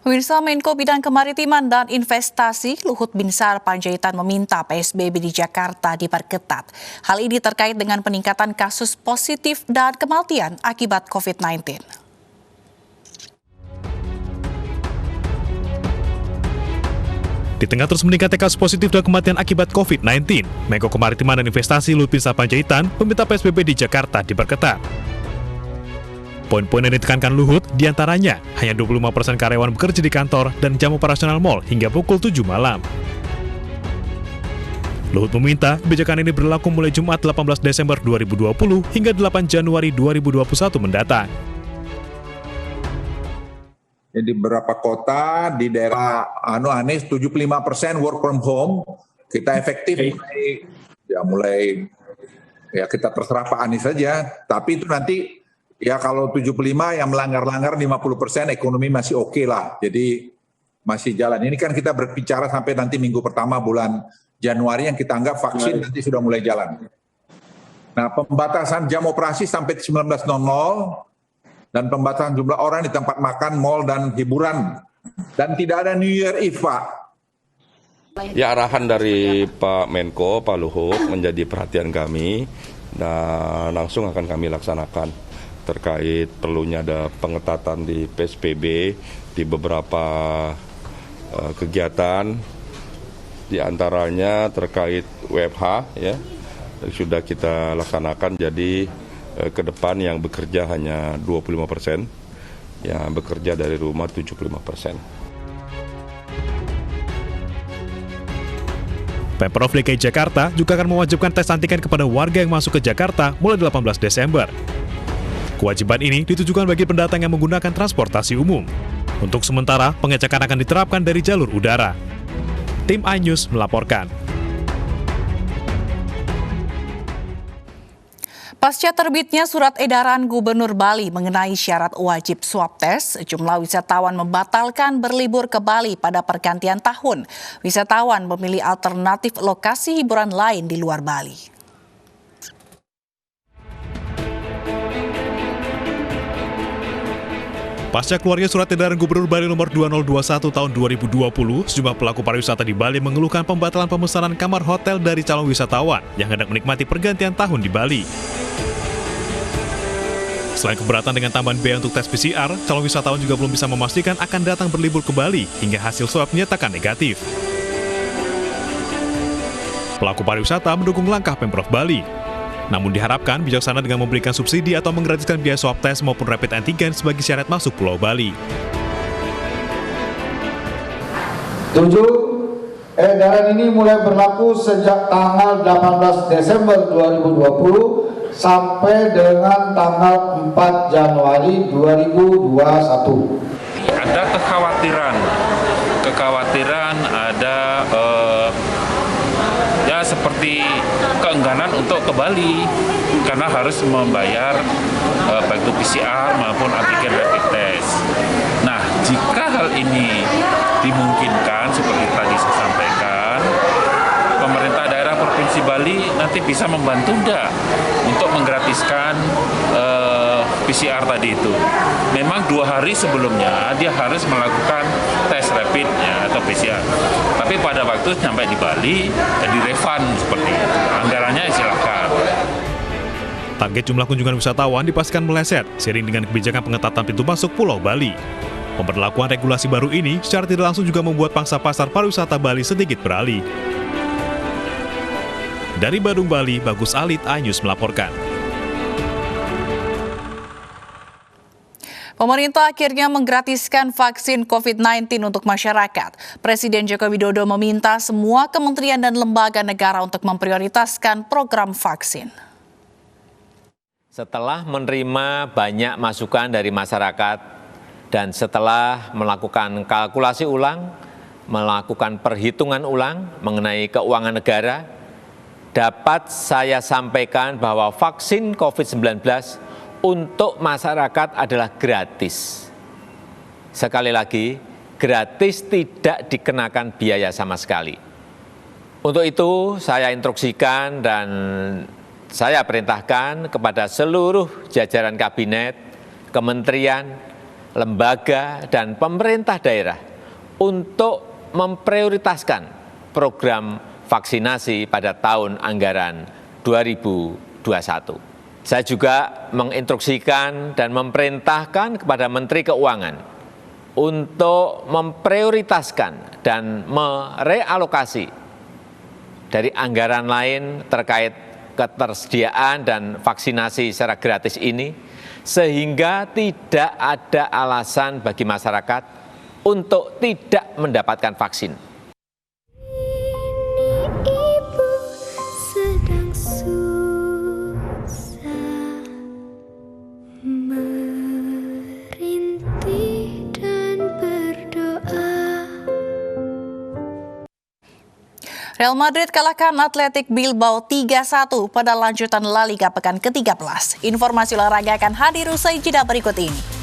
Pemirsa, Menko Bidang Kemaritiman dan Investasi Luhut Binsar Panjaitan meminta PSBB di Jakarta diperketat. Hal ini terkait dengan peningkatan kasus positif dan kematian akibat COVID-19. Di tengah terus meningkatnya kasus positif dan kematian akibat COVID-19, Menko Kemaritiman dan Investasi Luhut Binsar Panjaitan meminta PSBB di Jakarta diperketat. Poin-poin yang ditekankan Luhut diantaranya hanya 25% karyawan bekerja di kantor dan jam operasional mal hingga pukul 7 malam. Luhut meminta kebijakan ini berlaku mulai Jumat 18 Desember 2020 hingga 8 Januari 2021 mendatang. Di beberapa kota di daerah Anies 75% work from home, kita efektif mulai kita terserah Pak Anies saja, tapi itu nanti ya kalau 75 yang melanggar-langgar 50% ekonomi masih oke lah, jadi masih jalan. Ini kan kita berbicara sampai nanti minggu pertama bulan Januari yang kita anggap vaksin nanti sudah mulai jalan. Nah, pembatasan jam operasi sampai 19.00 dan pembatasan jumlah orang di tempat makan, mal dan hiburan, dan tidak ada New Year Eve, Pak. Ya, arahan dari Pak Menko, Pak Luhut menjadi perhatian kami dan langsung akan kami laksanakan terkait perlunya ada pengetatan di PSBB di beberapa kegiatan, di antaranya terkait WFH ya sudah kita laksanakan, jadi ke depan yang bekerja hanya 25%, yang bekerja dari rumah 75%. Pemprov DKI Jakarta juga akan mewajibkan tes antigen kepada warga yang masuk ke Jakarta mulai 18 Desember. Kewajiban ini ditujukan bagi pendatang yang menggunakan transportasi umum. Untuk sementara, pengecekan akan diterapkan dari jalur udara. Tim iNews melaporkan. Pasca terbitnya surat edaran Gubernur Bali mengenai syarat wajib swab tes, sejumlah wisatawan membatalkan berlibur ke Bali pada pergantian tahun. Wisatawan memilih alternatif lokasi hiburan lain di luar Bali. Pasca keluarnya surat edaran Gubernur Bali nomor 2021 tahun 2020, sejumlah pelaku pariwisata di Bali mengeluhkan pembatalan pemesanan kamar hotel dari calon wisatawan yang hendak menikmati pergantian tahun di Bali. Selain keberatan dengan tambahan biaya untuk tes PCR, calon wisatawan juga belum bisa memastikan akan datang berlibur ke Bali hingga hasil swab menyatakan negatif. Pelaku pariwisata mendukung langkah Pemprov Bali. Namun diharapkan bijaksana dengan memberikan subsidi atau menggratiskan biaya swab tes maupun rapid antigen sebagai syarat masuk Pulau Bali. 7. Edaran ini mulai berlaku sejak tanggal 18 Desember 2020 sampai dengan tanggal 4 Januari 2021. Ada kekhawatiran ada seperti keengganan untuk ke Bali karena harus membayar baik itu PCR maupun antigen rapid test. Nah, jika hal ini dimungkinkan seperti tadi saya sampaikan, pemerintah daerah Provinsi Bali nanti bisa membantu enggak untuk menggratiskan PCR tadi itu. Memang 2 hari sebelumnya dia harus melakukan tes rapidnya atau PCR. Tapi pada waktu sampai di Bali, di refund seperti itu. Anggarannya silakan. Target jumlah kunjungan wisatawan dipastikan meleset seiring dengan kebijakan pengetatan pintu masuk Pulau Bali. Pemberlakuan regulasi baru ini secara tidak langsung juga membuat pangsa pasar pariwisata Bali sedikit beralih. Dari Badung, Bali, Bagus Alit, iNews melaporkan. Pemerintah akhirnya menggratiskan vaksin COVID-19 untuk masyarakat. Presiden Joko Widodo meminta semua kementerian dan lembaga negara untuk memprioritaskan program vaksin. Setelah menerima banyak masukan dari masyarakat dan setelah melakukan kalkulasi ulang, melakukan perhitungan ulang mengenai keuangan negara, dapat saya sampaikan bahwa vaksin COVID-19 untuk masyarakat adalah gratis. Sekali lagi, gratis, tidak dikenakan biaya sama sekali. Untuk itu, saya instruksikan dan saya perintahkan kepada seluruh jajaran kabinet, kementerian, lembaga, dan pemerintah daerah untuk memprioritaskan program vaksinasi pada tahun anggaran 2021. Saya juga menginstruksikan dan memerintahkan kepada Menteri Keuangan untuk memprioritaskan dan merealokasi dari anggaran lain terkait ketersediaan dan vaksinasi secara gratis ini, sehingga tidak ada alasan bagi masyarakat untuk tidak mendapatkan vaksin. Ibu sedang susah merintih dan berdoa. Real Madrid kalahkan Athletic Bilbao 3-1 pada lanjutan La Liga pekan ke-13. Informasi olahraga akan hadir usai jeda berikut ini.